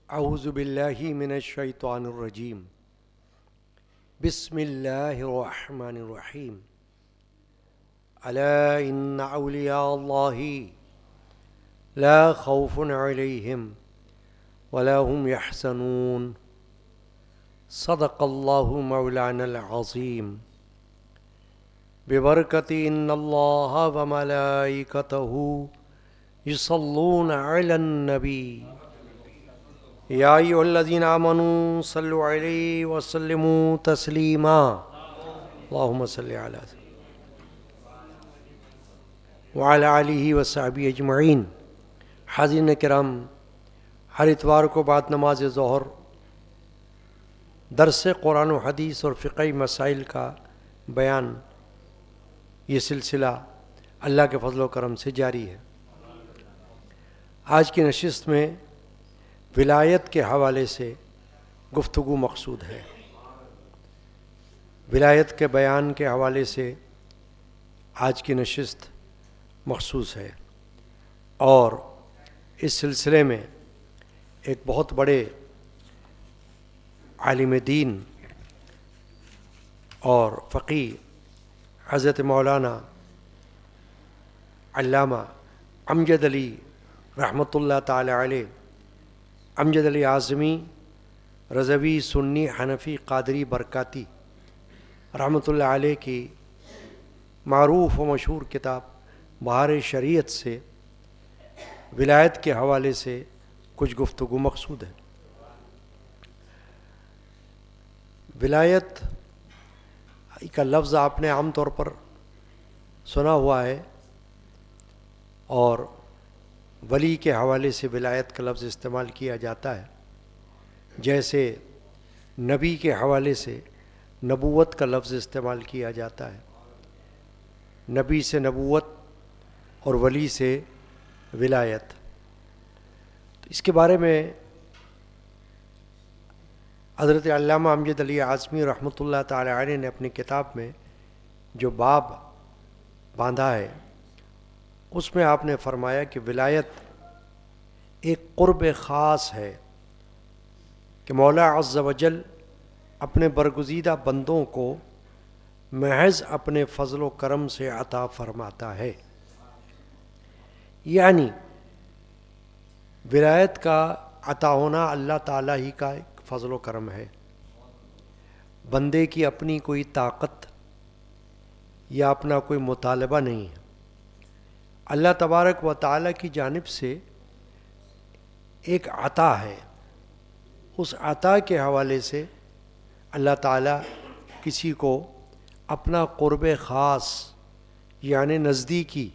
اعوذ باللہ من الشیطان الرجیم بسم اللہ الرحمن الرحیم الا ان اولیاء اللہ لا خوف علیہم ولا هم يحزنون صدق اللہ مولانا العظیم ببرکت ان اللہ وملائکتہ یصلون علی النبی یا ایھا الذین آمنوا صلوا علیہ وسلموا تسلیما اللہم صل علی وعلی آلہ وصحبہ اجمعین۔ حاضرین کرام، ہر اتوار کو بعد نماز ظہر درس قرآن و حدیث اور فقہی مسائل کا بیان، یہ سلسلہ اللہ کے فضل و کرم سے جاری ہے۔ آج کی نشست میں ولایت کے حوالے سے گفتگو مقصود ہے۔ ولایت کے بیان کے حوالے سے آج کی نشست مخصوص ہے، اور اس سلسلے میں ایک بہت بڑے عالم دین اور فقیہ حضرت مولانا علامہ امجد علی رحمۃ اللہ تعالی علیہ، امجد علی اعظمی رضوی سنی حنفی قادری برکاتی رحمۃ اللہ علیہ کی معروف و مشہور کتاب بہار شریعت سے ولایت کے حوالے سے کچھ گفتگو مقصود ہے۔ ولایت کا لفظ آپ نے عام طور پر سنا ہوا ہے، اور ولی کے حوالے سے ولایت کا لفظ استعمال کیا جاتا ہے، جیسے نبی کے حوالے سے نبوت کا لفظ استعمال کیا جاتا ہے۔ نبی سے نبوت اور ولی سے ولایت۔ تو اس کے بارے میں حضرت علامہ امجد علی اعظمی رحمۃ اللہ تعالی علیہ نے اپنی کتاب میں جو باب باندھا ہے، اس میں آپ نے فرمایا کہ ولایت ایک قرب خاص ہے کہ مولا عز و جل اپنے برگزیدہ بندوں کو محض اپنے فضل و کرم سے عطا فرماتا ہے۔ یعنی ولایت کا عطا ہونا اللہ تعالیٰ ہی کا ایک فضل و کرم ہے، بندے کی اپنی کوئی طاقت یا اپنا کوئی مطالبہ نہیں ہے۔ اللہ تبارک و تعالیٰ کی جانب سے ایک عطا ہے، اس عطا کے حوالے سے اللہ تعالیٰ کسی کو اپنا قرب خاص یعنی نزدیکی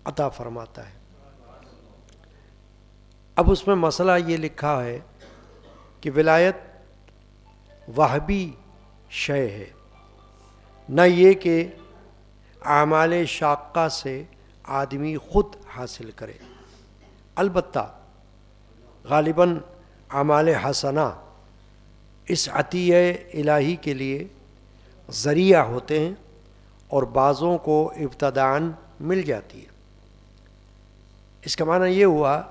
عطا فرماتا ہے۔ اب اس میں مسئلہ یہ لکھا ہے کہ ولایت وہبی شے ہے، نہ یہ کہ اعمال شاقہ سے آدمی خود حاصل کرے۔ البتہ غالباً اعمال حسنہ اس عطیہ الہی کے لیے ذریعہ ہوتے ہیں، اور بعضوں کو ابتداءً مل جاتی ہے۔ اس کا معنی یہ ہوا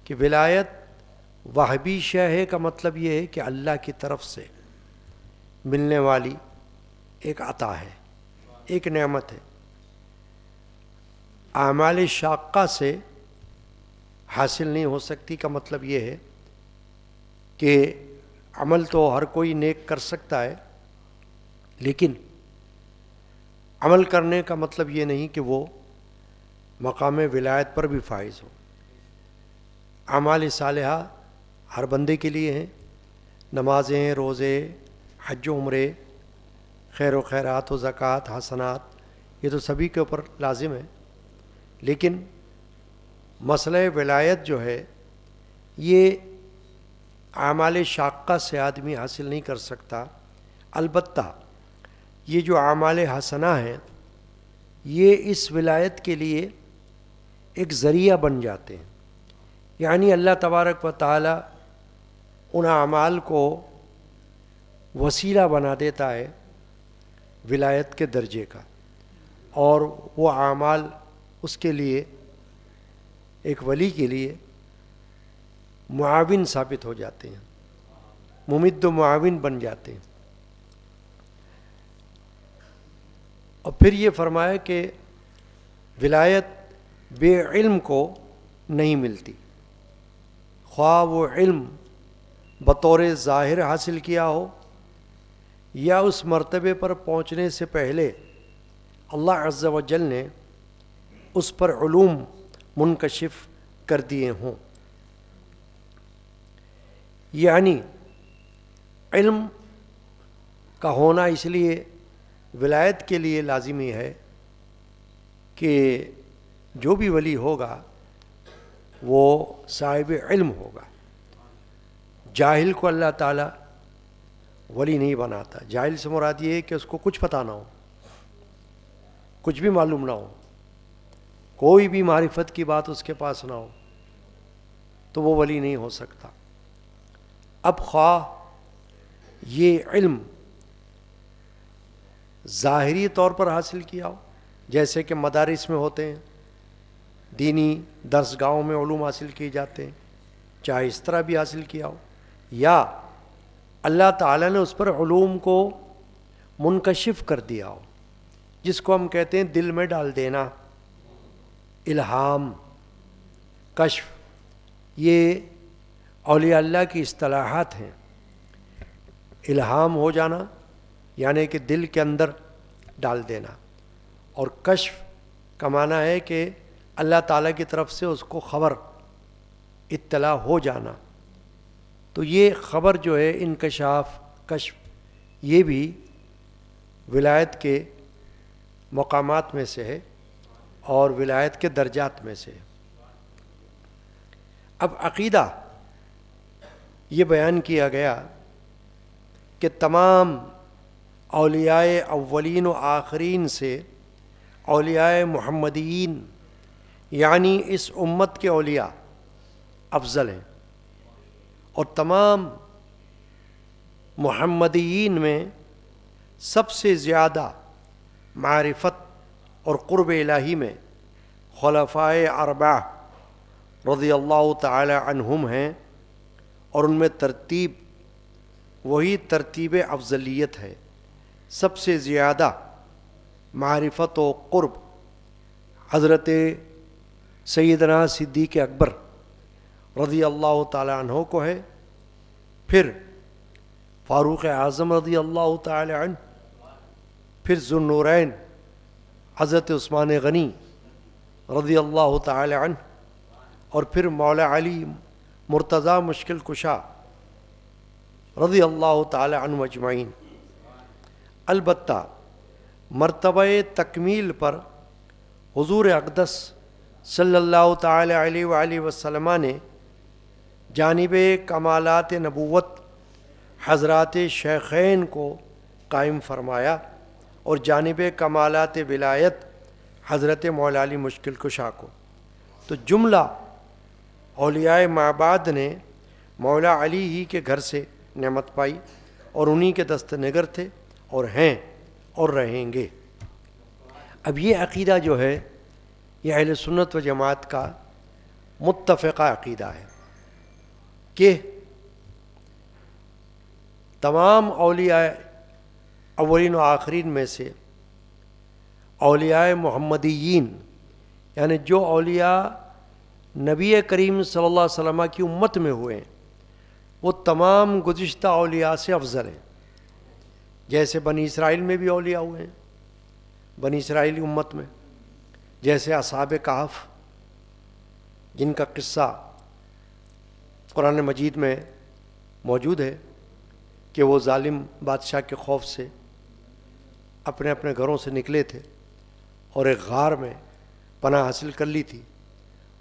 کہ ولایت وہبی شے ہے کا مطلب یہ ہے کہ اللہ کی طرف سے ملنے والی ایک عطا ہے، ایک نعمت ہے۔ اعمال شاقہ سے حاصل نہیں ہو سکتی کا مطلب یہ ہے کہ عمل تو ہر کوئی نیک کر سکتا ہے، لیکن عمل کرنے کا مطلب یہ نہیں کہ وہ مقام ولایت پر بھی فائز ہو۔ اعمال صالحہ ہر بندے کے لیے ہیں، نمازیں، روزے، حج و عمرے، خیر و خیرات و زکوٰۃ، حسنات، یہ تو سبھی کے اوپر لازم ہے، لیکن مسئلہ ولایت جو ہے یہ اعمال شاقہ سے آدمی حاصل نہیں کر سکتا۔ البتہ یہ جو اعمال حسنہ ہیں یہ اس ولایت کے لیے ایک ذریعہ بن جاتے ہیں، یعنی اللہ تبارک و تعالی ان اعمال کو وسیلہ بنا دیتا ہے ولایت کے درجے کا، اور وہ اعمال اس کے لیے، ایک ولی کے لیے معاون ثابت ہو جاتے ہیں، ممد و معاون بن جاتے ہیں۔ اور پھر یہ فرمایا کہ ولایت بے علم کو نہیں ملتی، خواہ وہ علم بطور ظاہر حاصل کیا ہو یا اس مرتبے پر پہنچنے سے پہلے اللہ عز و جل نے اس پر علوم منکشف کر دیے ہوں۔ یعنی علم کا ہونا اس لیے ولایت کے لیے لازمی ہے کہ جو بھی ولی ہوگا وہ صاحب علم ہوگا۔ جاہل کو اللہ تعالیٰ ولی نہیں بناتا۔ جاہل سے مراد یہ ہے کہ اس کو کچھ پتہ نہ ہو، کچھ بھی معلوم نہ ہو، کوئی بھی معرفت کی بات اس کے پاس نہ ہو، تو وہ ولی نہیں ہو سکتا۔ اب خواہ یہ علم ظاہری طور پر حاصل کیا ہو، جیسے کہ مدارس میں ہوتے ہیں، دینی درسگاہوں میں علوم حاصل کیے جاتے ہیں، چاہے اس طرح بھی حاصل کیا ہو، یا اللہ تعالیٰ نے اس پر علوم کو منکشف کر دیا ہو، جس کو ہم کہتے ہیں دل میں ڈال دینا، الہام، کشف، یہ اولیاء اللہ کی اصطلاحات ہیں۔ الہام ہو جانا یعنی کہ دل کے اندر ڈال دینا، اور کشف کا معنی ہے کہ اللہ تعالیٰ کی طرف سے اس کو خبر، اطلاع ہو جانا۔ تو یہ خبر جو ہے، انکشاف، کشف، یہ بھی ولایت کے مقامات میں سے ہے اور ولایت کے درجات میں سے ہے۔ اب عقیدہ یہ بیان کیا گیا کہ تمام اولیاء اولین و آخرین سے اولیاء محمدیین یعنی اس امت کے اولیاء افضل ہیں، اور تمام محمدیین میں سب سے زیادہ معرفت اور قرب الہی میں خلفائے اربعہ رضی اللہ تعالی عنہم ہیں، اور ان میں ترتیب وہی ترتیب افضلیت ہے۔ سب سے زیادہ معرفت و قرب حضرت سیدنا صدیق اکبر رضی اللہ تعالی عنہ کو ہے، پھر فاروق اعظم رضی اللہ تعالی عنہ، پھر ذو النورین حضرت عثمان غنی رضی اللہ تعالی عنہ، اور پھر مولا علی مرتضیٰ مشکل کشا رضی اللہ تعالی عنہ اجمعین۔ البتہ مرتبہ تکمیل پر حضور اقدس صلی اللہ تعالی علیہ وآلہ وسلم نے جانب کمالات نبوت حضرات شیخین کو قائم فرمایا، اور جانب کمالات ولایت حضرت مولا علی مشکل کشا کو۔ تو جملہ اولیاء معباد نے مولا علی ہی کے گھر سے نعمت پائی، اور انہی کے دست نگر تھے، اور ہیں اور رہیں گے۔ اب یہ عقیدہ جو ہے، یہ اہل سنت و جماعت کا متفقہ عقیدہ ہے کہ تمام اولیاء اولین و آخرین میں سے اولیاء محمدیین یعنی جو اولیاء نبی کریم صلی اللہ علیہ وسلم کی امت میں ہوئے ہیں، وہ تمام گزشتہ اولیاء سے افضل ہیں۔ جیسے بنی اسرائیل میں بھی اولیاء ہوئے ہیں، بنی اسرائیلی امت میں، جیسے اصحاب کہف جن کا قصہ قرآن مجید میں موجود ہے کہ وہ ظالم بادشاہ کے خوف سے اپنے اپنے گھروں سے نکلے تھے، اور ایک غار میں پناہ حاصل کر لی تھی،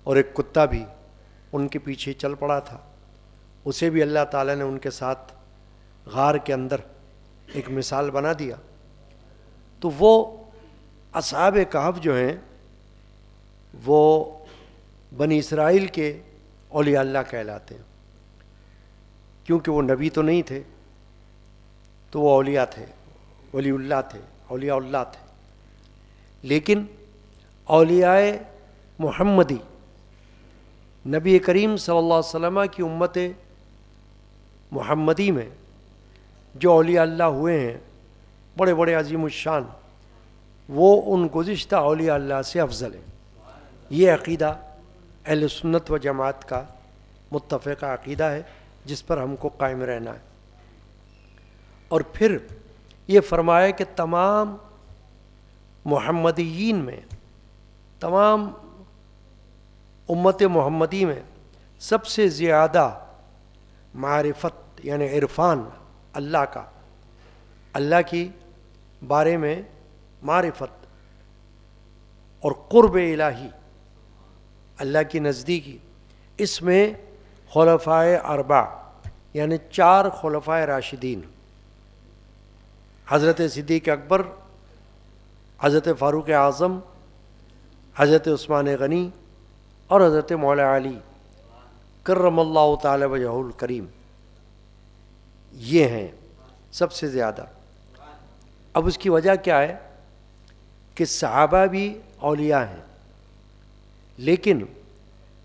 اور ایک کتا بھی ان کے پیچھے چل پڑا تھا، اسے بھی اللہ تعالیٰ نے ان کے ساتھ غار کے اندر ایک مثال بنا دیا۔ تو وہ اصحاب کہف جو ہیں وہ بنی اسرائیل کے اولیاء اللہ کہلاتے ہیں، کیونکہ وہ نبی تو نہیں تھے، تو وہ اولیاء تھے، ولی اللہ تھے، اولیاء اللہ تھے۔ لیکن اولیاء محمدی نبی کریم صلی اللہ علیہ وسلم کی امت محمدی میں جو اولیاء اللہ ہوئے ہیں بڑے بڑے عظیم الشان، وہ ان گزشتہ اولیاء اللہ سے افضل ہیں۔ یہ عقیدہ اہل سنت و جماعت کا متفقہ عقیدہ ہے جس پر ہم کو قائم رہنا ہے۔ اور پھر یہ فرمایا کہ تمام محمدیین میں، تمام امت محمدی میں سب سے زیادہ معرفت یعنی عرفان اللہ کا، اللہ کی بارے میں معرفت اور قرب الہی، اللہ کی نزدیکی، اس میں خلفائے اربع یعنی 4 خلفائے راشدین، حضرت صدیق اکبر، حضرت فاروق اعظم، حضرت عثمان غنی اور حضرت مولا علی کرم اللہ تعالی وجہہ الکریم، یہ ہیں سب سے زیادہ۔ اب اس کی وجہ کیا ہے کہ صحابہ بھی اولیاء ہیں، لیکن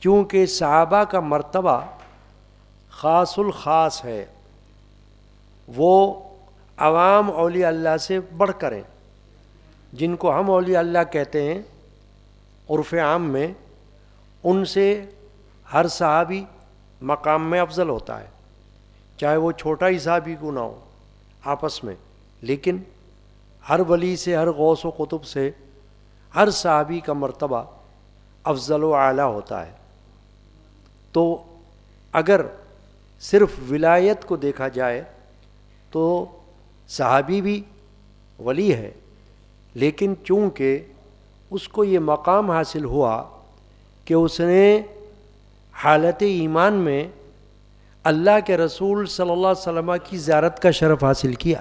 چونکہ صحابہ کا مرتبہ خاص الخاص ہے، وہ عوام اولیاء اللہ سے بڑھ کر ہیں، جن کو ہم اولیاء اللہ کہتے ہیں عرف عام میں، ان سے ہر صحابی مقام میں افضل ہوتا ہے، چاہے وہ چھوٹا ہی صحابی کیوں نہ ہو آپس میں، لیکن ہر ولی سے، ہر غوث و قطب سے ہر صحابی کا مرتبہ افضل و اعلیٰ ہوتا ہے۔ تو اگر صرف ولایت کو دیکھا جائے تو صحابی بھی ولی ہے، لیکن چونکہ اس کو یہ مقام حاصل ہوا کہ اس نے حالت ایمان میں اللہ کے رسول صلی اللہ علیہ وسلم کی زیارت کا شرف حاصل کیا،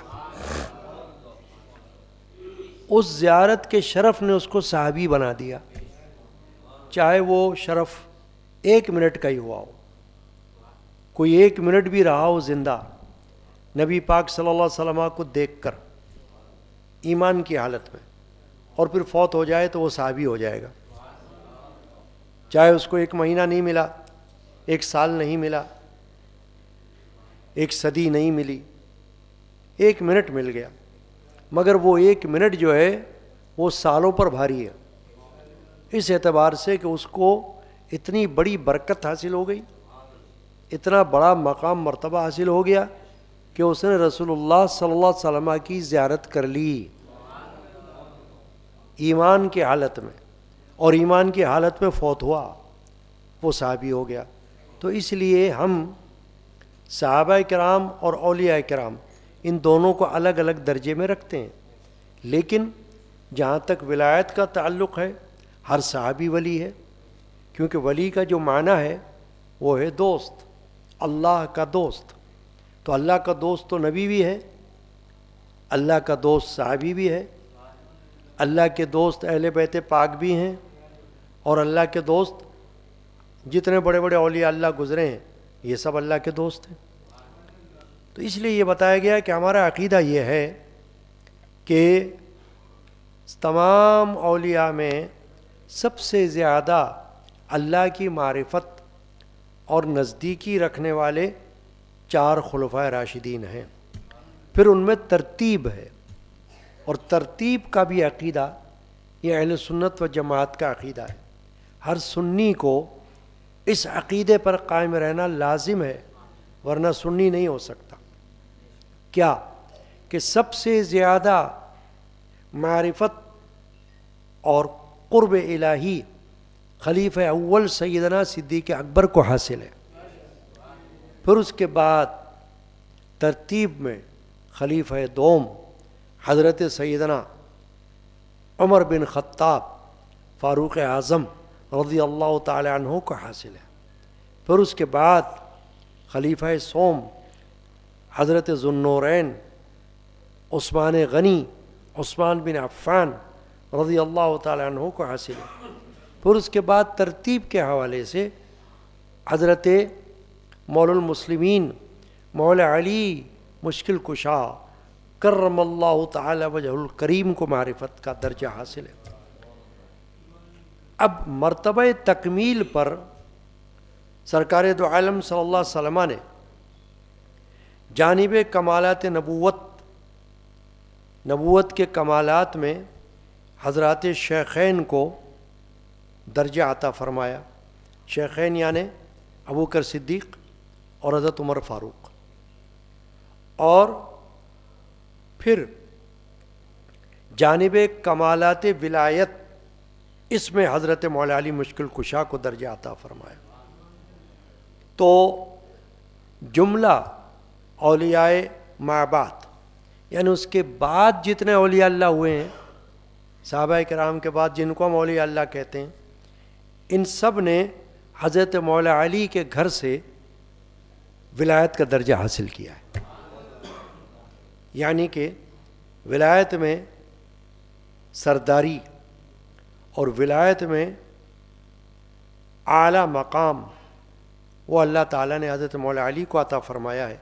اس زیارت کے شرف نے اس کو صحابی بنا دیا، چاہے وہ شرف 1 منٹ کا ہی ہوا ہو، کوئی 1 منٹ بھی رہا ہو زندہ نبی پاک صلی اللہ علیہ وسلم کو دیکھ کر ایمان کی حالت میں، اور پھر فوت ہو جائے تو وہ صحابی ہو جائے گا، چاہے اس کو 1 مہینہ نہیں ملا، 1 سال نہیں ملا، 1 صدی نہیں ملی، 1 منٹ مل گیا، مگر وہ 1 منٹ جو ہے وہ سالوں پر بھاری ہے، اس اعتبار سے کہ اس کو اتنی بڑی برکت حاصل ہو گئی، اتنا بڑا مقام مرتبہ حاصل ہو گیا کہ اس نے رسول اللہ صلی اللہ علیہ وسلم کی زیارت کر لی ایمان کی حالت میں، اور ایمان کی حالت میں فوت ہوا، وہ صحابی ہو گیا۔ تو اس لیے ہم صحابہ کرام اور اولیاء کرام ان دونوں کو الگ الگ درجے میں رکھتے ہیں، لیکن جہاں تک ولایت کا تعلق ہے ہر صحابی ولی ہے، کیونکہ ولی کا جو معنی ہے وہ ہے دوست، اللہ کا دوست، تو اللہ کا دوست تو نبی بھی ہے، اللہ کا دوست صحابی بھی ہے، اللہ کے دوست اہل بیت پاک بھی ہیں، اور اللہ کے دوست جتنے بڑے بڑے اولیاء اللہ گزرے ہیں یہ سب اللہ کے دوست ہیں۔ تو اس لیے یہ بتایا گیا کہ ہمارا عقیدہ یہ ہے کہ تمام اولیاء میں سب سے زیادہ اللہ کی معرفت اور نزدیکی رکھنے والے 4 خلفائے راشدین ہیں، پھر ان میں ترتیب ہے، اور ترتیب کا بھی عقیدہ یہ اہل سنت و جماعت کا عقیدہ ہے، ہر سنی کو اس عقیدے پر قائم رہنا لازم ہے، ورنہ سنی نہیں ہو سکتا۔ کیا کہ سب سے زیادہ معرفت اور قرب الہی خلیفہ اول سیدنا صدیق اکبر کو حاصل ہے، پھر اس کے بعد ترتیب میں خلیفہ دوم حضرت سیدنا عمر بن خطاب فاروق اعظم رضی اللہ تعالی عنہ کو حاصل ہے، پھر اس کے بعد خلیفہ سوم حضرت ذو النورین عثمان غنی عثمان بن عفان رضی اللہ تعالی عنہ کو حاصل ہے، پھر اس کے بعد ترتیب کے حوالے سے حضرت مولا المسلمین مولا علی مشکل کشا کرم اللہ تعالی وجہ الکریم کو معرفت کا درجہ حاصل ہے۔ اب مرتبہ تکمیل پر سرکار دو عالم صلی اللہ علیہ وسلم نے جانب کمالات نبوت کے کمالات میں حضرات شیخین کو درجہ عطا فرمایا. شیخین یعنی ابوبکر صدیق اور حضرت عمر فاروق. اور پھر جانب کمالات ولایت اس میں حضرت مولا علی مشکل کشا کو درجہ عطا فرمایا. تو جملہ اولیاء مابعد یعنی اس کے بعد جتنے اولیاء اللہ ہوئے ہیں، صحابہ کرام کے بعد جن کو ہم اولیاء اللہ کہتے ہیں، ان سب نے حضرت مولا علی کے گھر سے ولایت کا درجہ حاصل کیا ہے. یعنی کہ ولایت میں سرداری اور ولایت میں اعلیٰ مقام وہ اللہ تعالیٰ نے حضرت مولا علی کو عطا فرمایا ہے،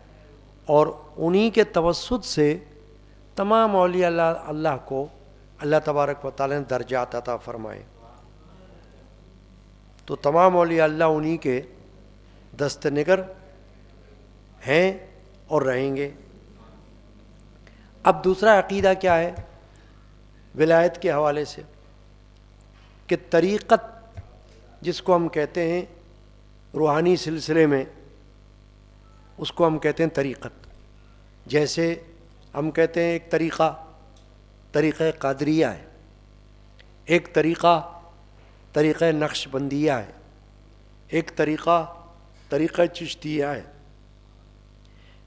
اور انہی کے توسط سے تمام اولیاء اللہ کو اللہ تبارک و تعالیٰ نے درجات عطا فرمائے. تو تمام اولیاء اللہ انہی کے دست نگر ہیں اور رہیں گے. اب دوسرا عقیدہ کیا ہے ولایت کے حوالے سے، کہ طریقت جس کو ہم کہتے ہیں روحانی سلسلے میں، اس کو ہم کہتے ہیں طریقت. جیسے ہم کہتے ہیں ایک طریقہ قادریہ ہے، ایک طریقہ نقش بندیہ ہے، ایک طریقہ چشتیہ ہے،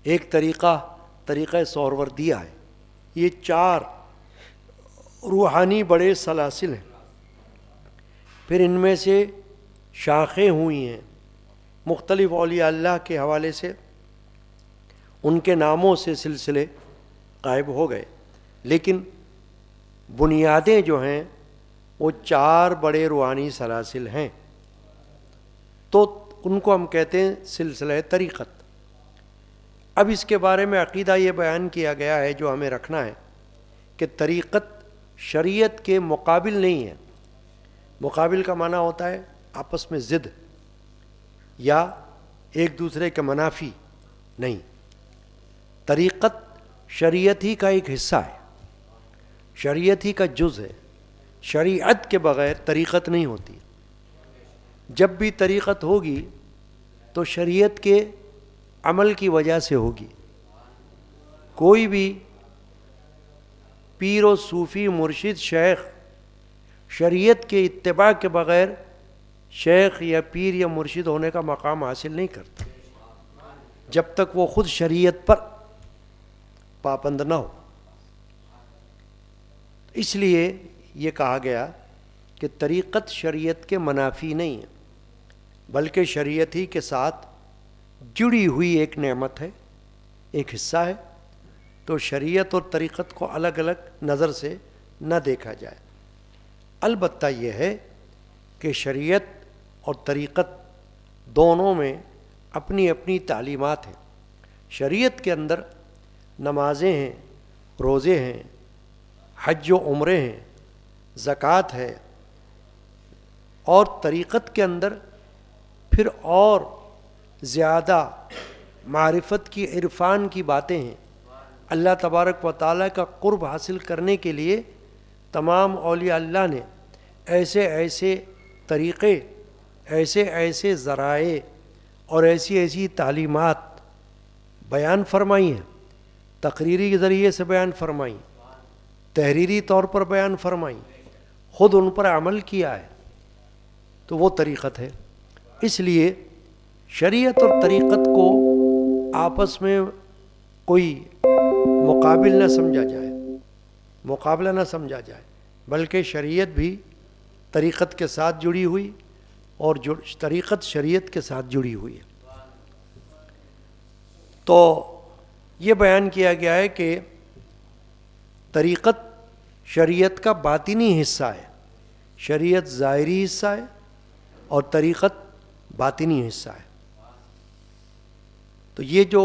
ایک طریقہ سہروردیہ ہے. یہ 4 روحانی بڑے سلاسل ہیں. پھر ان میں سے شاخیں ہوئی ہیں مختلف اولیاء اللہ کے حوالے سے، ان کے ناموں سے سلسلے قائم ہو گئے، لیکن بنیادیں جو ہیں وہ 4 بڑے روحانی سلاسل ہیں. تو ان کو ہم کہتے ہیں سلسلہ طریقت. اب اس کے بارے میں عقیدہ یہ بیان کیا گیا ہے جو ہمیں رکھنا ہے کہ طریقت شریعت کے مقابل نہیں ہے. مقابل کا معنی ہوتا ہے آپس میں ضد یا ایک دوسرے کے منافی نہیں. طریقت شریعت ہی کا ایک حصہ ہے، شریعت ہی کا جز ہے. شریعت کے بغیر طریقت نہیں ہوتی. جب بھی طریقت ہوگی تو شریعت کے عمل کی وجہ سے ہوگی. کوئی بھی پیر و صوفی مرشد شیخ شریعت کے اتباع کے بغیر شیخ یا پیر یا مرشد ہونے کا مقام حاصل نہیں کرتا جب تک وہ خود شریعت پر پابند نہ ہو. اس لیے یہ کہا گیا کہ طریقت شریعت کے منافی نہیں ہے، بلکہ شریعت ہی کے ساتھ جڑی ہوئی ایک نعمت ہے، ایک حصہ ہے. تو شریعت اور طریقت کو الگ الگ نظر سے نہ دیکھا جائے. البتہ یہ ہے کہ شریعت اور طریقت دونوں میں اپنی اپنی تعلیمات ہیں. شریعت کے اندر نمازیں ہیں، روزے ہیں، حج و عمرے ہیں، زکوٰۃ ہے. اور طریقت کے اندر پھر اور زیادہ معرفت کی، عرفان کی باتیں ہیں. اللہ تبارک و تعالیٰ کا قرب حاصل کرنے کے لیے تمام اولیاء اللہ نے ایسے ایسے طریقے، ایسے ایسے ذرائع اور ایسی ایسی تعلیمات بیان فرمائی ہیں. تقریری کے ذریعے سے بیان فرمائی، تحریری طور پر بیان فرمائی، خود ان پر عمل کیا ہے. تو وہ طریقت ہے. اس لیے شریعت اور طریقت کو آپس میں کوئی مقابل نہ سمجھا جائے، مقابلہ نہ سمجھا جائے، بلکہ شریعت بھی طریقت کے ساتھ جڑی ہوئی اور طریقت شریعت کے ساتھ جڑی ہوئی ہے. تو یہ بیان کیا گیا ہے کہ طریقت شریعت کا باطنی حصہ ہے، شریعت ظاہری حصہ ہے اور طریقت باطنی حصہ ہے. تو یہ جو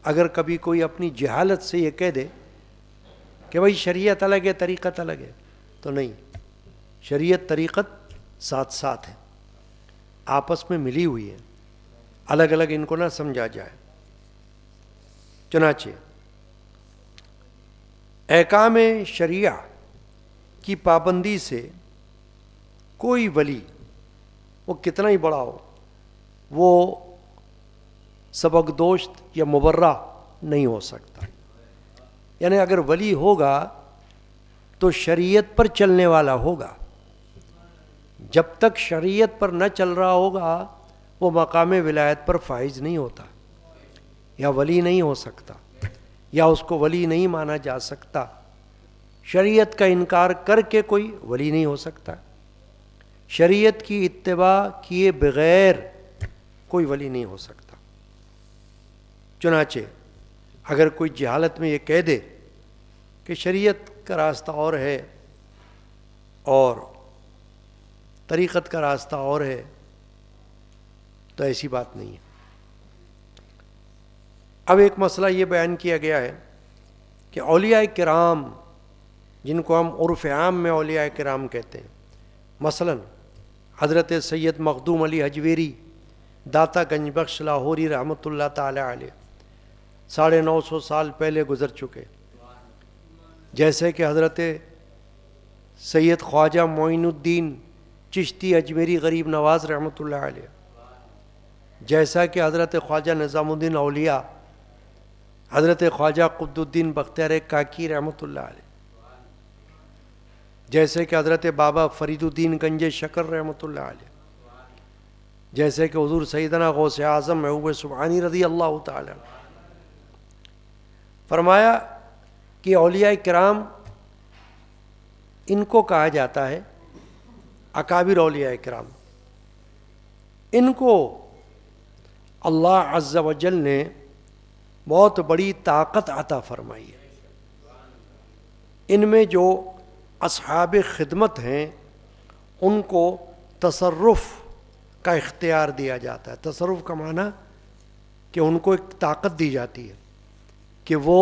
اگر کبھی کوئی اپنی جہالت سے یہ کہہ دے کہ بھائی شریعت الگ ہے طریقت الگ ہے، تو نہیں، شریعت طریقت ساتھ ساتھ ہے، آپس میں ملی ہوئی ہے. الگ الگ ان کو نہ سمجھا جائے۔ چنانچہ احکام شریعہ کی پابندی سے کوئی ولی، وہ کتنا ہی بڑا ہو، وہ سبق دوست یا مبرہ نہیں ہو سکتا۔ یعنی اگر ولی ہوگا تو شریعت پر چلنے والا ہوگا، جب تک شریعت پر نہ چل رہا ہوگا وہ مقام ولایت پر فائز نہیں ہوتا، یا ولی نہیں ہو سکتا، یا اس کو ولی نہیں مانا جا سکتا۔ شریعت کا انکار کر کے کوئی ولی نہیں ہو سکتا، شریعت کی اتباع کیے بغیر کوئی ولی نہیں ہو سکتا۔ چنانچہ اگر کوئی جہالت میں یہ کہہ دے کہ شریعت کا راستہ اور ہے اور طریقت کا راستہ اور ہے، تو ایسی بات نہیں ہے۔ اب ایک مسئلہ یہ بیان کیا گیا ہے کہ اولیاء کرام، جن کو ہم عرف عام میں اولیاء کرام کہتے ہیں، مثلا حضرت سید مخدوم علی حجویری داتا گنج بخش لاہوری رحمۃ اللہ تعالی علیہ 950 سال پہلے گزر چکے، جیسے کہ حضرت سید خواجہ معین الدین چشتی اجمیری غریب نواز رحمۃ اللہ علیہ، جیسا کہ حضرت خواجہ نظام الدین اولیاء حضرت خواجہ قطب الدین بختیار کاکی رحمۃ اللہ علیہ، جیسے کہ حضرت بابا فرید الدین گنج شکر رحمۃ اللہ علیہ، جیسے کہ حضور سیدنا غوث اعظم محبوب سبحانی رضی اللہ تعالی عنہ۔ فرمایا کہ اولیاء کرام ان کو کہا جاتا ہے اکابر اولیاء کرام، ان کو اللہ عز و جل نے بہت بڑی طاقت عطا فرمائی ہے۔ ان میں جو اصحاب خدمت ہیں ان کو تصرف کا اختیار دیا جاتا ہے۔ تصرف کا معنی کہ ان کو ایک طاقت دی جاتی ہے کہ وہ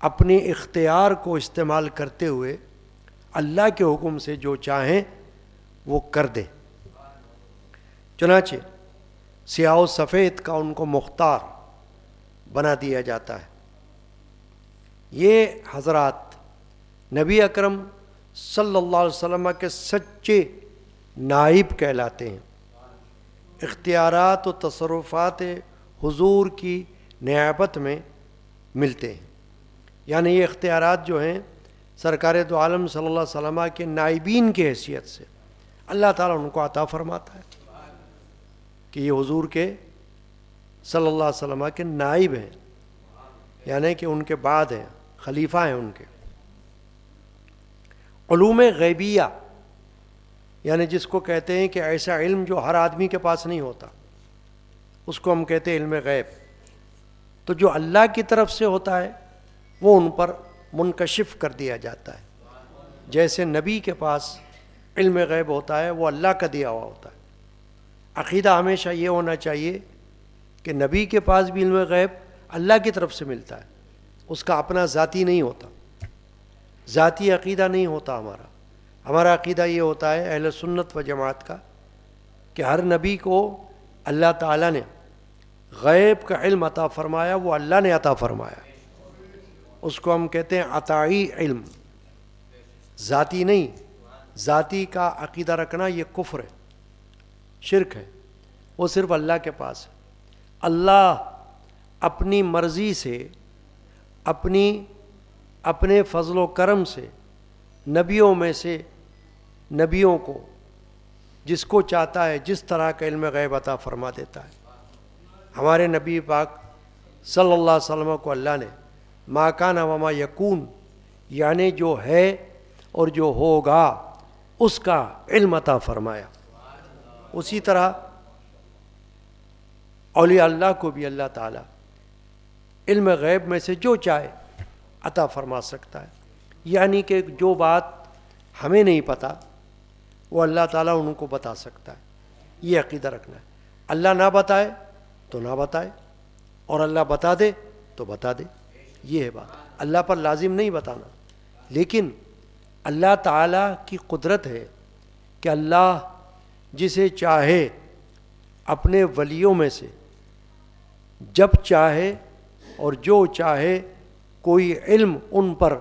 اپنے اختیار کو استعمال کرتے ہوئے اللہ کے حکم سے جو چاہیں وہ کر دیں۔ چنانچہ سیاہ و سفید کا ان کو مختار بنا دیا جاتا ہے۔ یہ حضرات نبی اکرم صلی اللہ علیہ وسلم کے سچے نائب کہلاتے ہیں۔ اختیارات و تصرفات حضور کی نیابت میں ملتے ہیں، یعنی یہ اختیارات جو ہیں سرکار دو عالم صلی اللہ علیہ وسلم کے نائبین کی حیثیت سے اللہ تعالیٰ ان کو عطا فرماتا ہے کہ یہ حضور کے صلی اللہ علیہ وسلم کے نائب ہیں، یعنی کہ ان کے بعد ہیں، خلیفہ ہیں ان کے۔ علوم غیبیہ، یعنی جس کو کہتے ہیں کہ ایسا علم جو ہر آدمی کے پاس نہیں ہوتا، اس کو ہم کہتے ہیں علم غیب۔ تو جو اللہ کی طرف سے ہوتا ہے وہ ان پر منکشف کر دیا جاتا ہے۔ جیسے نبی کے پاس علم غیب ہوتا ہے وہ اللہ کا دیا ہوا ہوتا ہے۔ عقیدہ ہمیشہ یہ ہونا چاہیے کہ نبی کے پاس بھی علم غیب اللہ کی طرف سے ملتا ہے، اس کا اپنا ذاتی نہیں ہوتا، ذاتی عقیدہ نہیں ہوتا ہمارا۔ ہمارا عقیدہ یہ ہوتا ہے اہل سنت و جماعت کا کہ ہر نبی کو اللہ تعالیٰ نے غیب کا علم عطا فرمایا، وہ اللہ نے عطا فرمایا، اس کو ہم کہتے ہیں عطائی علم، ذاتی نہیں۔ ذاتی کا عقیدہ رکھنا یہ کفر ہے، شرک ہے، وہ صرف اللہ کے پاس ہے۔ اللہ اپنی مرضی سے، اپنے فضل و کرم سے نبیوں میں سے نبیوں کو جس کو چاہتا ہے جس طرح کا علم غیب عطا فرما دیتا ہے۔ ہمارے نبی پاک صلی اللہ علیہ وسلم کو اللہ نے ما کان وما یکون، یعنی جو ہے اور جو ہوگا اس کا علم عطا فرمایا۔ اسی طرح اولیاء اللہ کو بھی اللہ تعالیٰ علم غیب میں سے جو چاہے عطا فرما سکتا ہے، یعنی کہ جو بات ہمیں نہیں پتہ وہ اللہ تعالیٰ ان کو بتا سکتا ہے۔ یہ عقیدہ رکھنا ہے، اللہ نہ بتائے تو نہ بتائے، اور اللہ بتا دے تو بتا دے، یہ ہے بات۔ اللہ پر لازم نہیں بتانا، لیکن اللہ تعالیٰ کی قدرت ہے کہ اللہ جسے چاہے اپنے ولیوں میں سے جب چاہے اور جو چاہے کوئی علم ان پر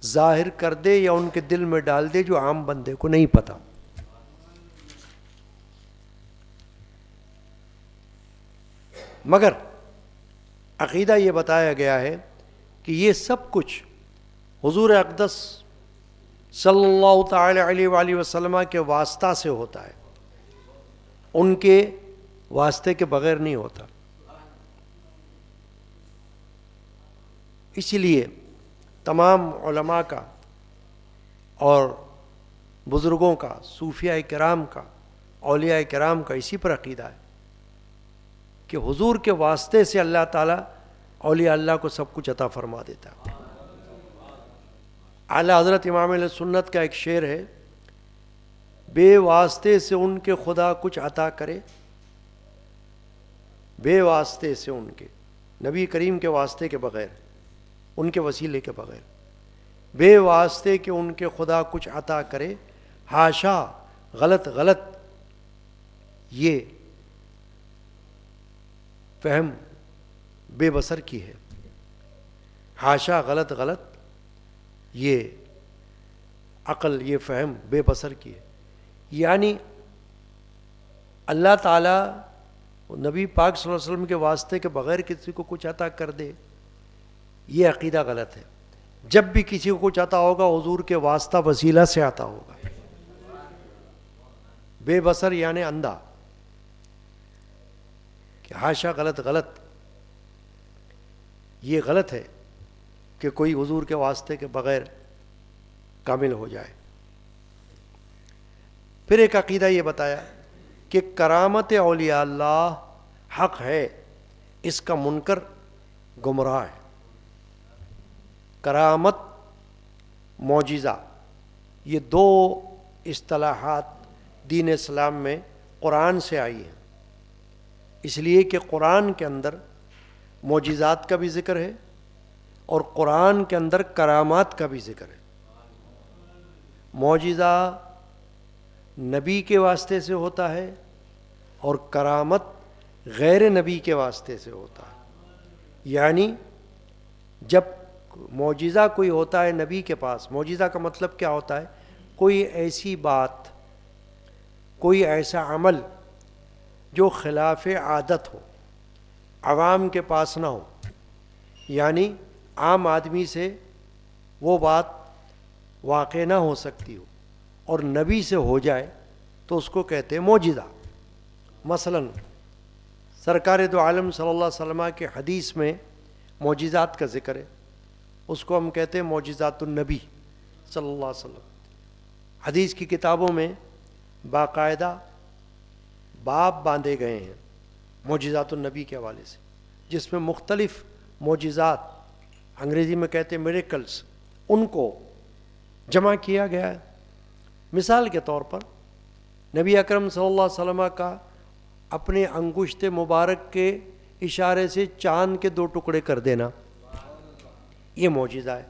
ظاہر کر دے یا ان کے دل میں ڈال دے جو عام بندے کو نہیں پتہ. مگر عقیدہ یہ بتایا گیا ہے کہ یہ سب کچھ حضور اقدس صلی اللہ تعالی علیہ وآلہ وسلم کے واسطہ سے ہوتا ہے، ان کے واسطے کے بغیر نہیں ہوتا. اسی لیے تمام علماء کا اور بزرگوں کا، صوفیاء کرام کا، اولیاء کرام کا اسی پر عقیدہ ہے کہ حضور کے واسطے سے اللہ تعالیٰ اولیاء اللہ کو سب کچھ عطا فرما دیتا ہے. اعلیٰ حضرت امام علیہ سنت کا ایک شعر ہے، بے واسطے سے ان کے خدا کچھ عطا کرے، بے واسطے سے ان کے، نبی کریم کے واسطے کے بغیر، ان کے وسیلے کے بغیر، بے واسطے کہ ان کے خدا کچھ عطا کرے، حاشا غلط غلط یہ فہم بے بصر کی ہے، حاشا غلط غلط یہ عقل، یہ فہم بے بصر کی ہے. یعنی اللہ تعالیٰ نبی پاک صلی اللہ علیہ وسلم کے واسطے کے بغیر کسی کو کچھ عطا کر دے، یہ عقیدہ غلط ہے. جب بھی کسی کو کچھ عطا ہوگا حضور کے واسطہ وسیلہ سے عطا ہوگا. بے بصر یعنی اندھا، کہ حاشا غلط غلط، یہ غلط ہے کہ کوئی حضور کے واسطے کے بغیر کامل ہو جائے. پھر ایک عقیدہ یہ بتایا کہ کرامت اولیاء اللہ حق ہے، اس کا منکر گمراہ ہے. کرامت، معجزہ، یہ دو اصطلاحات دین اسلام میں قرآن سے آئی ہیں، اس لیے کہ قرآن کے اندر معجزات کا بھی ذکر ہے اور قرآن کے اندر کرامات کا بھی ذکر ہے. معجزہ نبی کے واسطے سے ہوتا ہے اور کرامت غیر نبی کے واسطے سے ہوتا ہے. یعنی جب معجزہ کوئی ہوتا ہے نبی کے پاس، معجزہ کا مطلب کیا ہوتا ہے؟ کوئی ایسی بات، کوئی ایسا عمل جو خلاف عادت ہو، عوام کے پاس نہ ہو، یعنی عام آدمی سے وہ بات واقع نہ ہو سکتی ہو اور نبی سے ہو جائے تو اس کو کہتے ہیں معجزہ. مثلا سرکار دو عالم صلی اللہ علیہ وسلم کے حدیث میں معجزات کا ذکر ہے، اس کو ہم کہتے ہیں معجزات النبی صلی اللہ علیہ وسلم. حدیث کی کتابوں میں باقاعدہ باب باندھے گئے ہیں معجزات النبی کے حوالے سے، جس میں مختلف معجزات، انگریزی میں کہتے ہیں میریکلز، ان کو جمع کیا گیا ہے. مثال کے طور پر نبی اکرم صلی اللہ علیہ وسلم کا اپنے انگشت مبارک کے اشارے سے چاند کے 2 ٹکڑے کر دینا، یہ معجزہ ہے.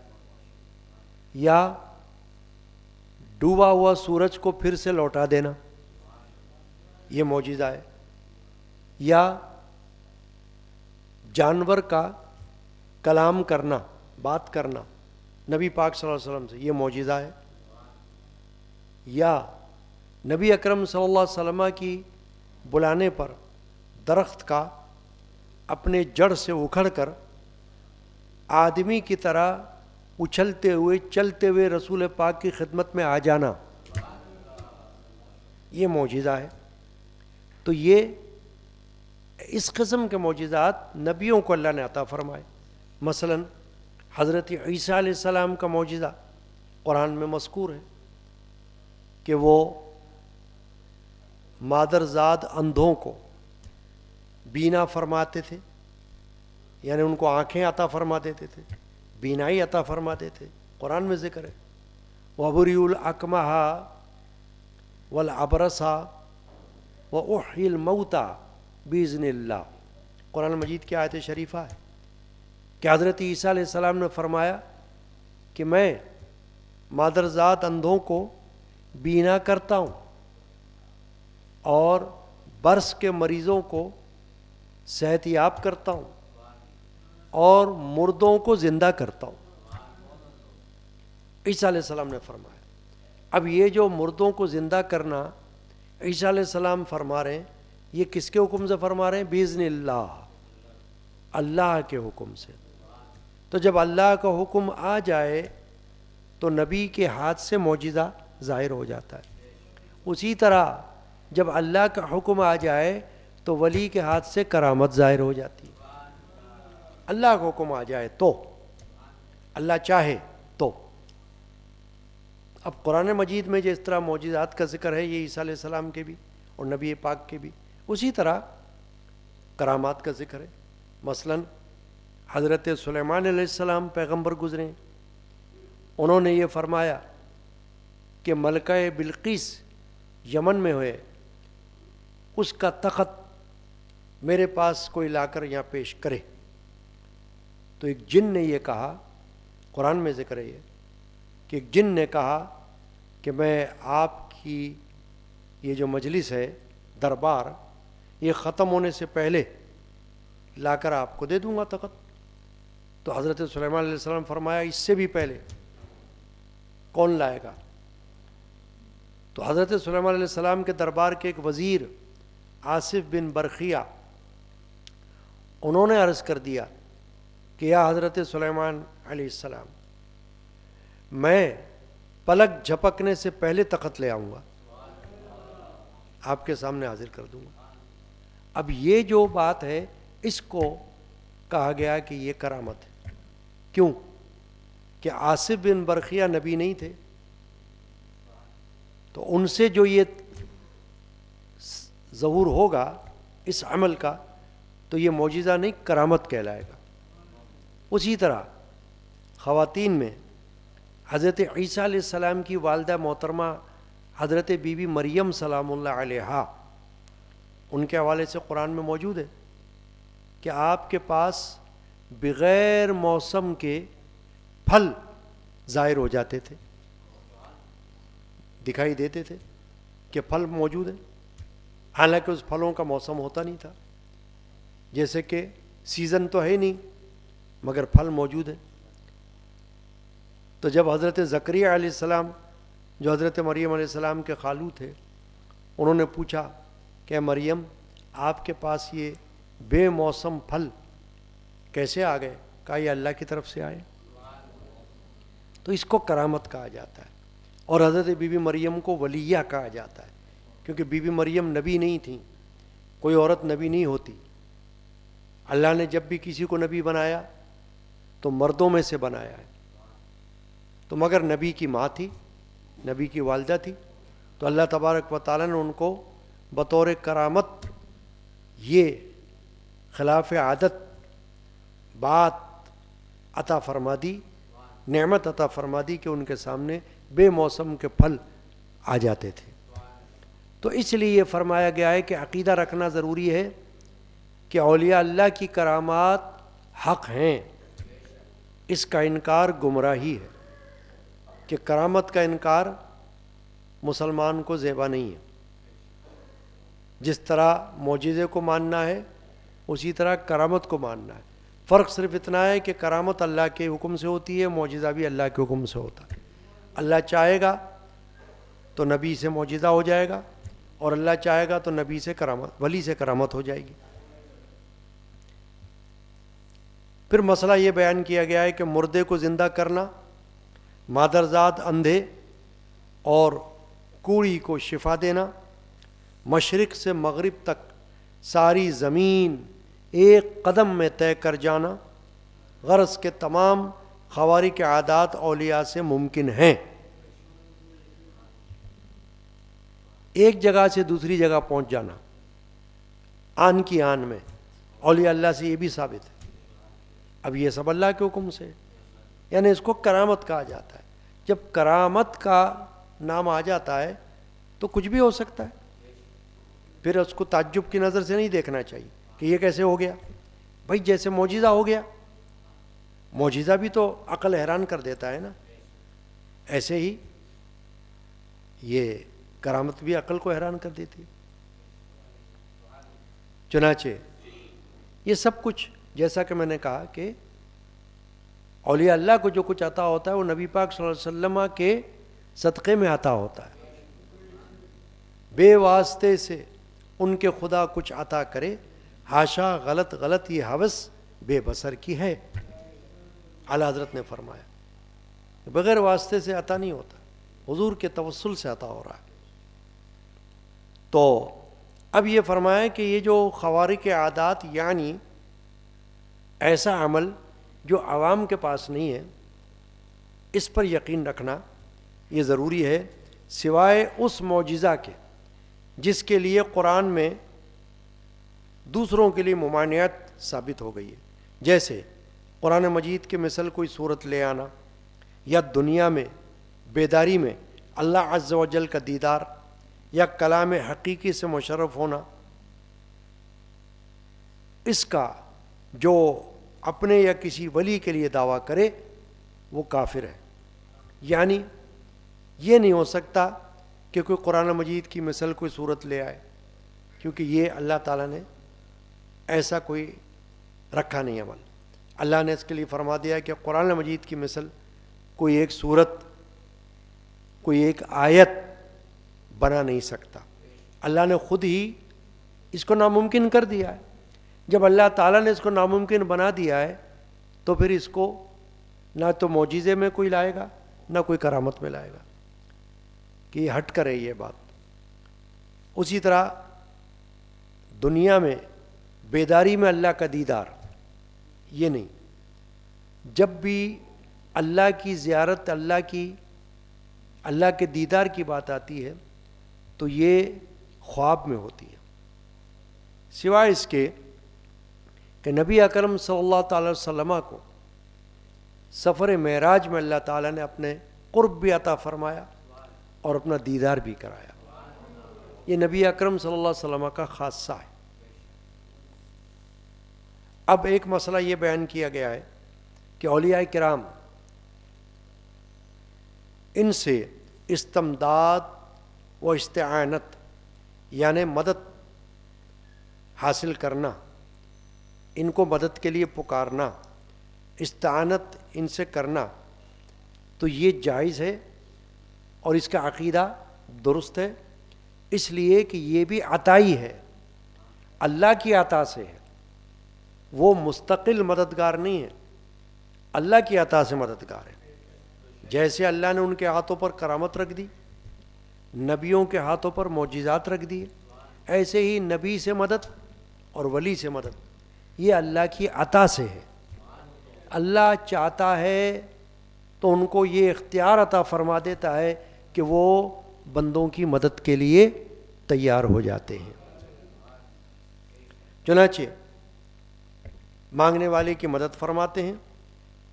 یا ڈوبا ہوا سورج کو پھر سے لوٹا دینا، یہ معجزہ ہے. یا جانور کا کلام کرنا، بات کرنا نبی پاک صلی اللہ علیہ وسلم سے، یہ معجزہ ہے. یا نبی اکرم صلی اللہ علیہ وسلم کی بلانے پر درخت کا اپنے جڑ سے اکھڑ کر آدمی کی طرح اچھلتے ہوئے چلتے ہوئے رسول پاک کی خدمت میں آ جانا، یہ معجزہ ہے. تو یہ اس قسم کے معجزات نبیوں کو اللہ نے عطا فرمائے. مثلا حضرت عیسیٰ علیہ السلام کا معجزہ قرآن میں مذکور ہے کہ وہ مادرزاد اندھوں کو بینا فرماتے تھے، یعنی ان کو آنکھیں عطا فرما دیتے تھے، بینائی عطا فرما دیتے. قرآن میں ذکر ہے وَبُرِئُ الْأَكْمَحَ وَالْأَبْرَصَ وَأُحْيِي الْمَوْتَى بِإِذْنِ اللَّهِ. قرآن مجید کی آیت شریفہ ہے کہ حضرت عیسیٰ علیہ السلام نے فرمایا کہ میں مادرزاد اندھوں کو بینا کرتا ہوں اور برس کے مریضوں کو صحت یاب کرتا ہوں اور مردوں کو زندہ کرتا ہوں. عیسیٰ علیہ السلام نے فرمایا. اب یہ جو مردوں کو زندہ کرنا عیسیٰ علیہ السلام فرما رہے ہیں, یہ کس کے حکم سے فرما رہے ہیں؟ باذن اللہ, اللہ کے حکم سے. تو جب اللہ کا حکم آ جائے تو نبی کے ہاتھ سے معجزہ ظاہر ہو جاتا ہے. اسی طرح جب اللہ کا حکم آ جائے تو ولی کے ہاتھ سے کرامت ظاہر ہو جاتی ہے. اللہ کا حکم آ جائے تو, اللہ چاہے تو. اب قرآن مجید میں جس طرح معجزات کا ذکر ہے یہ عیسیٰ علیہ السلام کے بھی اور نبی پاک کے بھی, اسی طرح کرامات کا ذکر ہے. مثلا حضرت سلیمان علیہ السلام پیغمبر گزرے, انہوں نے یہ فرمایا کہ ملکہ بلقیس یمن میں ہوئے, اس کا تخت میرے پاس کوئی لا کر یہاں پیش کرے. تو ایک جن نے یہ کہا, قرآن میں ذکر ہے یہ کہ ایک جن نے کہا کہ میں آپ کی یہ جو مجلس ہے, دربار, یہ ختم ہونے سے پہلے لا کر آپ کو دے دوں گا تخت. تو حضرت سلیمان علیہ السلام فرمایا اس سے بھی پہلے کون لائے گا؟ تو حضرت سلیمان علیہ السلام کے دربار کے ایک وزیر آصف بن برخیہ, انہوں نے عرض کر دیا کہ یا حضرت سلیمان علیہ السلام, میں پلک جھپکنے سے پہلے تخت لے آؤں گا, آپ کے سامنے حاضر کر دوں گا. اب یہ جو بات ہے اس کو کہا گیا کہ یہ کرامت ہے. کیوں؟ کہ آصف بن برخیہ نبی نہیں تھے, تو ان سے جو یہ ظہور ہوگا اس عمل کا تو یہ معجزہ نہیں, کرامت کہلائے گا. اسی طرح خواتین میں حضرت عیسیٰ علیہ السلام کی والدہ محترمہ حضرت بی بی مریم سلام اللہ علیہا, ان کے حوالے سے قرآن میں موجود ہے کہ آپ کے پاس بغیر موسم کے پھل ظاہر ہو جاتے تھے, دکھائی دیتے تھے کہ پھل موجود ہیں, حالانکہ اس پھلوں کا موسم ہوتا نہیں تھا. جیسے کہ سیزن تو ہے نہیں مگر پھل موجود ہیں. تو جب حضرت زکریا علیہ السلام جو حضرت مریم علیہ السلام کے خالو تھے, انہوں نے پوچھا کہ مریم آپ کے پاس یہ بے موسم پھل کیسے آ گئے؟ کہا یہ اللہ کی طرف سے آئے. تو اس کو کرامت کہا جاتا ہے. اور حضرت بی بی مریم کو ولیہ کہا جاتا ہے کیونکہ بی بی مریم نبی نہیں تھیں, کوئی عورت نبی نہیں ہوتی. اللہ نے جب بھی کسی کو نبی بنایا تو مردوں میں سے بنایا ہے, تو مگر نبی کی ماں تھی, نبی کی والدہ تھی, تو اللہ تبارک و تعالیٰ نے ان کو بطور کرامت یہ خلاف عادت بات عطا فرما دی, نعمت عطا فرما دی کہ ان کے سامنے بے موسم کے پھل آ جاتے تھے. تو اس لیے یہ فرمایا گیا ہے کہ عقیدہ رکھنا ضروری ہے کہ اولیاء اللہ کی کرامات حق ہیں, اس کا انکار گمراہی ہے, کہ کرامت کا انکار مسلمان کو زیبا نہیں ہے. جس طرح معجزے کو ماننا ہے اسی طرح کرامت کو ماننا ہے. فرق صرف اتنا ہے کہ کرامت اللہ کے حکم سے ہوتی ہے, معجزہ بھی اللہ کے حکم سے ہوتا ہے. اللہ چاہے گا تو نبی سے معجزہ ہو جائے گا, اور اللہ چاہے گا تو نبی سے کرامت, ولی سے کرامت ہو جائے گی. پھر مسئلہ یہ بیان کیا گیا ہے کہ مردے کو زندہ کرنا, مادرزاد اندھے اور کوڑی کو شفا دینا, مشرق سے مغرب تک ساری زمین ایک قدم میں طے کر جانا, غرض کے تمام خوارق عادات اولیاء سے ممکن ہیں. ایک جگہ سے دوسری جگہ پہنچ جانا آن کی آن میں اولیاء اللہ سے یہ بھی ثابت ہے. اب یہ سب اللہ کے حکم سے, یعنی اس کو کرامت کہا جاتا ہے. جب کرامت کا نام آ جاتا ہے تو کچھ بھی ہو سکتا ہے, پھر اس کو تعجب کی نظر سے نہیں دیکھنا چاہیے کہ یہ کیسے ہو گیا. بھائی جیسے معجزہ ہو گیا, معجزہ بھی تو عقل حیران کر دیتا ہے نا, ایسے ہی یہ کرامت بھی عقل کو حیران کر دیتی ہے. چنانچہ یہ سب کچھ جیسا کہ میں نے کہا کہ اولیاء اللہ کو جو کچھ عطا ہوتا ہے وہ نبی پاک صلی اللہ علیہ وسلم کے صدقے میں عطا ہوتا ہے، بے واسطے سے ان کے خدا کچھ عطا کرے، حاشا غلط یہ ہوس بے بصر کی ہے۔ اعلیٰ حضرت نے فرمایا بغیر واسطے سے عطا نہیں ہوتا، حضور کے توسل سے عطا ہو رہا ہے۔ تو اب یہ فرمایا کہ یہ جو خوارق عادات یعنی ایسا عمل جو عوام کے پاس نہیں ہے، اس پر یقین رکھنا یہ ضروری ہے، سوائے اس معجزہ کے جس کے لیے قرآن میں دوسروں کے لیے ممانعت ثابت ہو گئی ہے، جیسے قرآن مجید کے مثل کوئی صورت لے آنا، یا دنیا میں بیداری میں اللہ عز و جل کا دیدار یا کلام حقیقی سے مشرف ہونا، اس کا جو اپنے یا کسی ولی کے لیے دعویٰ کرے وہ کافر ہے۔ یعنی یہ نہیں ہو سکتا کہ کوئی قرآن مجید کی مثل کوئی صورت لے آئے، کیونکہ یہ اللہ تعالیٰ نے ایسا کوئی رکھا نہیں عمل۔ اللہ نے اس کے لیے فرما دیا کہ قرآن مجید کی مثل کوئی ایک صورت، کوئی ایک آیت بنا نہیں سکتا، اللہ نے خود ہی اس کو ناممکن کر دیا ہے۔ جب اللہ تعالیٰ نے اس کو ناممکن بنا دیا ہے تو پھر اس کو نہ تو معجزے میں کوئی لائے گا نہ کوئی کرامت میں لائے گا کہ یہ ہٹ کرے یہ بات۔ اسی طرح دنیا میں بیداری میں اللہ کا دیدار، یہ نہیں، جب بھی اللہ کی زیارت، اللہ کے دیدار کی بات آتی ہے تو یہ خواب میں ہوتی ہے، سوائے اس کے کہ نبی اکرم صلی اللہ تعالی وسلم کو سفر معراج میں اللہ تعالیٰ نے اپنے قرب بھی عطا فرمایا اور اپنا دیدار بھی کرایا۔ یہ نبی اکرم صلی اللہ علیہ وسلم کا خاصہ ہے۔ اب ایک مسئلہ یہ بیان کیا گیا ہے کہ اولیاء کرام ان سے استمداد و استعانت یعنی مدد حاصل کرنا، ان کو مدد کے لیے پکارنا، استعانت ان سے کرنا، تو یہ جائز ہے اور اس کا عقیدہ درست ہے، اس لیے کہ یہ بھی عطائی ہے، اللہ کی عطا سے ہے، وہ مستقل مددگار نہیں ہے، اللہ کی عطا سے مددگار ہے۔ جیسے اللہ نے ان کے ہاتھوں پر کرامت رکھ دی، نبیوں کے ہاتھوں پر معجزات رکھ دیے، ایسے ہی نبی سے مدد اور ولی سے مدد یہ اللہ کی عطا سے ہے۔ اللہ چاہتا ہے تو ان کو یہ اختیار عطا فرما دیتا ہے کہ وہ بندوں کی مدد کے لیے تیار ہو جاتے ہیں۔ چنانچہ مانگنے والے کی مدد فرماتے ہیں،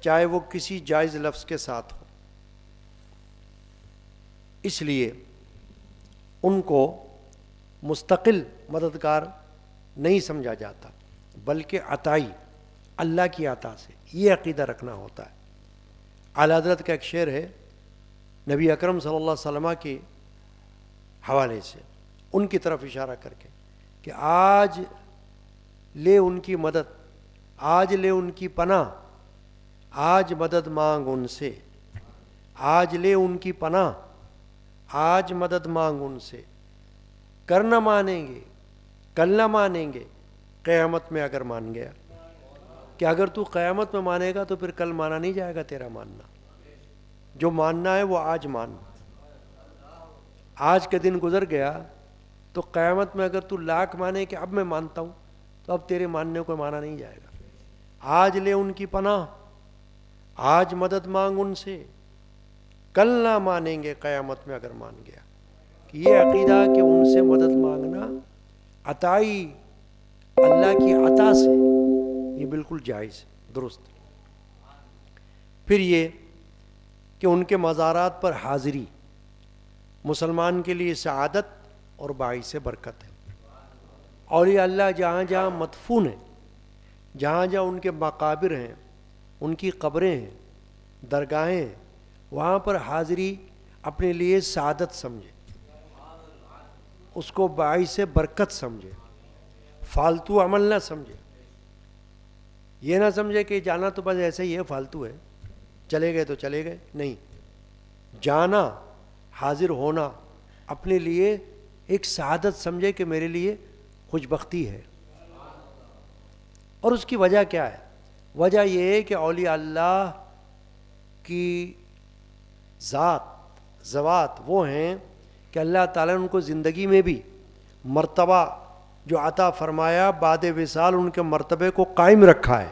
چاہے وہ کسی جائز لفظ کے ساتھ ہو، اس لیے ان کو مستقل مددگار نہیں سمجھا جاتا بلکہ عطائی، اللہ کی عطا سے، یہ عقیدہ رکھنا ہوتا ہے۔ اعلیٰ حضرت کا ایک شعر ہے نبی اکرم صلی اللہ علیہ وسلم کے حوالے سے، ان کی طرف اشارہ کر کے کہ آج لے ان کی مدد، آج لے ان کی پناہ، آج مدد مانگ ان سے، آج لے ان کی پناہ، آج مدد مانگ ان سے، کر نہ مانیں گے کل نہ مانیں گے قیامت میں اگر مان گیا، کہ اگر تو قیامت میں مانے گا تو پھر کل مانا نہیں جائے گا تیرا ماننا، جو ماننا ہے وہ آج مان۔ آج کے دن گزر گیا تو قیامت میں اگر تو لاکھ مانے کہ اب میں مانتا ہوں تو اب تیرے ماننے کو مانا نہیں جائے گا۔ آج لے ان کی پناہ، آج مدد مانگ ان سے، کل نہ مانیں گے قیامت میں اگر مان گیا، کہ یہ عقیدہ کہ ان سے مدد مانگنا عطائی اللہ کی عطا سے، یہ بالکل جائز درست۔ پھر یہ کہ ان کے مزارات پر حاضری مسلمان کے لیے سعادت اور باعث برکت ہے۔ اولیاء اللہ جہاں جہاں مدفون ہیں، جہاں جہاں ان کے مقابر ہیں، ان کی قبریں ہیں، درگاہیں ہیں، وہاں پر حاضری اپنے لیے سعادت سمجھے، اس کو باعث برکت سمجھے، فالتو عمل نہ سمجھے، یہ نہ سمجھے کہ جانا تو بس ایسے ہی ہے، فالتو ہے، چلے گئے تو چلے گئے، نہیں، جانا، حاضر ہونا اپنے لیے ایک سعادت سمجھے کہ میرے لیے خوش بختی ہے۔ اور اس کی وجہ کیا ہے؟ وجہ یہ ہے کہ اولیاء اللہ کی ذوات وہ ہیں کہ اللہ تعالیٰ نے ان کو زندگی میں بھی مرتبہ جو عطا فرمایا بعد وصال ان کے مرتبے کو قائم رکھا ہے،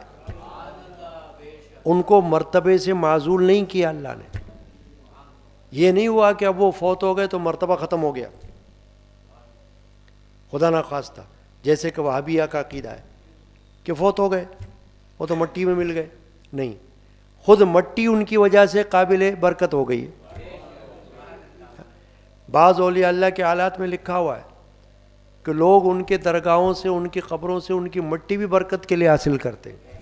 ان کو مرتبے سے معزول نہیں کیا اللہ نے۔ یہ نہیں ہوا کہ اب وہ فوت ہو گئے تو مرتبہ ختم ہو گیا، خدا نخواستہ، جیسے کہ وہابیہ کا عقیدہ ہے کہ فوت ہو گئے وہ تو مٹی میں مل گئے، نہیں، خود مٹی ان کی وجہ سے قابل برکت ہو گئی۔ بعض اولیاء اللہ کے حالات میں لکھا ہوا ہے کہ لوگ ان کے درگاہوں سے، ان کی قبروں سے ان کی مٹی بھی برکت کے لیے حاصل کرتے ہیں،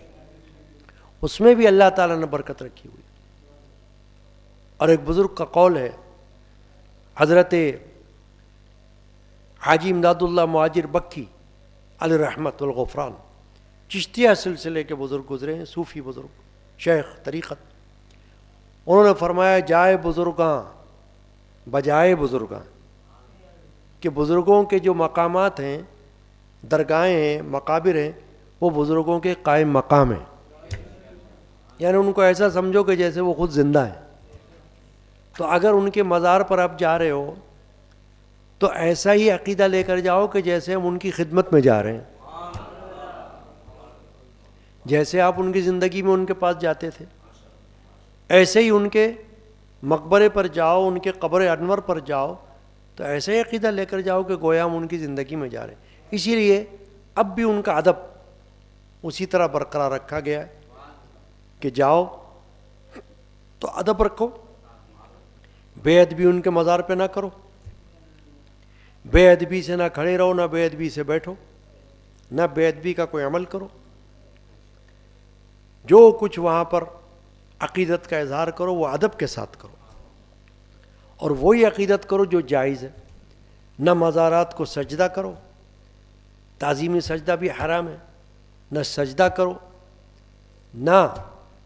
اس میں بھی اللہ تعالیٰ نے برکت رکھی ہوئی۔ اور ایک بزرگ کا قول ہے، حضرت حاجی امداد اللہ مہاجر بکی علیہ رحمت والغفران، چشتیہ سلسلے کے بزرگ گزرے ہیں، صوفی بزرگ، شیخ طریقت، انہوں نے فرمایا جائے بزرگاں بجائے بزرگاں، کہ بزرگوں کے جو مقامات ہیں، درگاہیں ہیں، مقابر ہیں، وہ بزرگوں کے قائم مقام ہیں، یعنی ان کو ایسا سمجھو کہ جیسے وہ خود زندہ ہیں۔ تو اگر ان کے مزار پر آپ جا رہے ہو تو ایسا ہی عقیدہ لے کر جاؤ کہ جیسے ہم ان کی خدمت میں جا رہے ہیں، جیسے آپ ان کی زندگی میں ان کے پاس جاتے تھے، ایسے ہی ان کے مقبرے پر جاؤ، ان کے قبر انور پر جاؤ تو ایسے ہی عقیدہ لے کر جاؤ کہ گویا ہم ان کی زندگی میں جا رہے ہیں۔ اسی لیے اب بھی ان کا ادب اسی طرح برقرار رکھا گیا ہے کہ جاؤ تو ادب رکھو، بے ادبی ان کے مزار پہ نہ کرو، بے ادبی سے نہ کھڑے رہو، نہ بے ادبی سے بیٹھو، نہ بے ادبی کا کوئی عمل کرو، جو کچھ وہاں پر عقیدت کا اظہار کرو وہ ادب کے ساتھ کرو، اور وہی عقیدت کرو جو جائز ہے۔ نہ مزارات کو سجدہ کرو، تعظیمی سجدہ بھی حرام ہے، نہ سجدہ کرو، نہ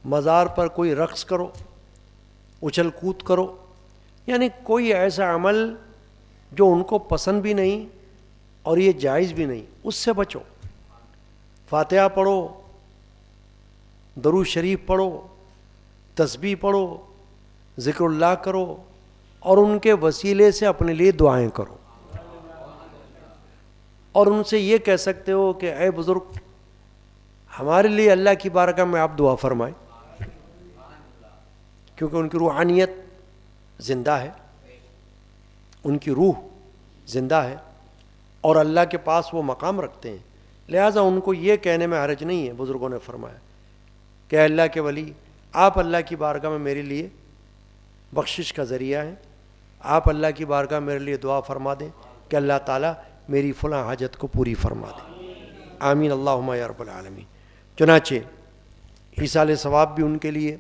مزار پر کوئی رقص کرو، اچھل کود کرو، یعنی کوئی ایسا عمل جو ان کو پسند بھی نہیں اور یہ جائز بھی نہیں، اس سے بچو۔ فاتحہ پڑھو، درود شریف پڑھو، تسبیح پڑھو، ذکر اللہ کرو، اور ان کے وسیلے سے اپنے لیے دعائیں کرو، اور ان سے یہ کہہ سکتے ہو کہ اے بزرگ ہمارے لیے اللہ کی بارگاہ میں آپ دعا فرمائیں، کیونکہ ان کی روحانیت زندہ ہے، ان کی روح زندہ ہے اور اللہ کے پاس وہ مقام رکھتے ہیں، لہٰذا ان کو یہ کہنے میں حرج نہیں ہے۔ بزرگوں نے فرمایا کہ اے اللہ کے ولی، آپ اللہ کی بارگاہ میں میرے لیے بخشش کا ذریعہ ہیں، آپ اللہ کی بارگاہ میں میرے لیے دعا فرما دیں کہ اللہ تعالیٰ میری فلاں حاجت کو پوری فرما دیں، آمین اللہم یا رب العالمین۔ چنانچہ ایصال ثواب بھی ان کے لیے،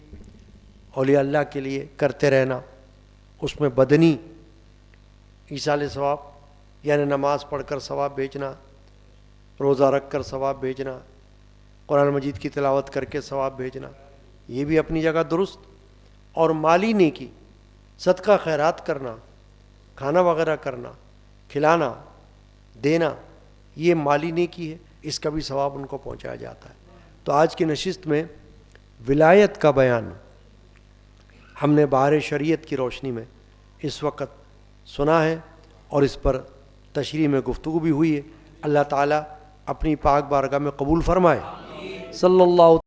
اولیاء اللہ کے لیے کرتے رہنا، اس میں بدنی ایصال ثواب یعنی نماز پڑھ کر ثواب بھیجنا، روزہ رکھ کر ثواب بھیجنا، قرآن مجید کی تلاوت کر کے ثواب بھیجنا، یہ بھی اپنی جگہ درست، اور مالی نیکی، صدقہ خیرات کرنا، کھانا وغیرہ کرنا، کھلانا دینا، یہ مالی نیکی ہے، اس کا بھی ثواب ان کو پہنچایا جاتا ہے۔ تو آج کی نشست میں ولایت کا بیان ہم نے بہار شریعت کی روشنی میں اس وقت سنا ہے، اور اس پر تشریح میں گفتگو بھی ہوئی ہے۔ اللہ تعالیٰ اپنی پاک بارگاہ میں قبول فرمائے۔ صلی اللہ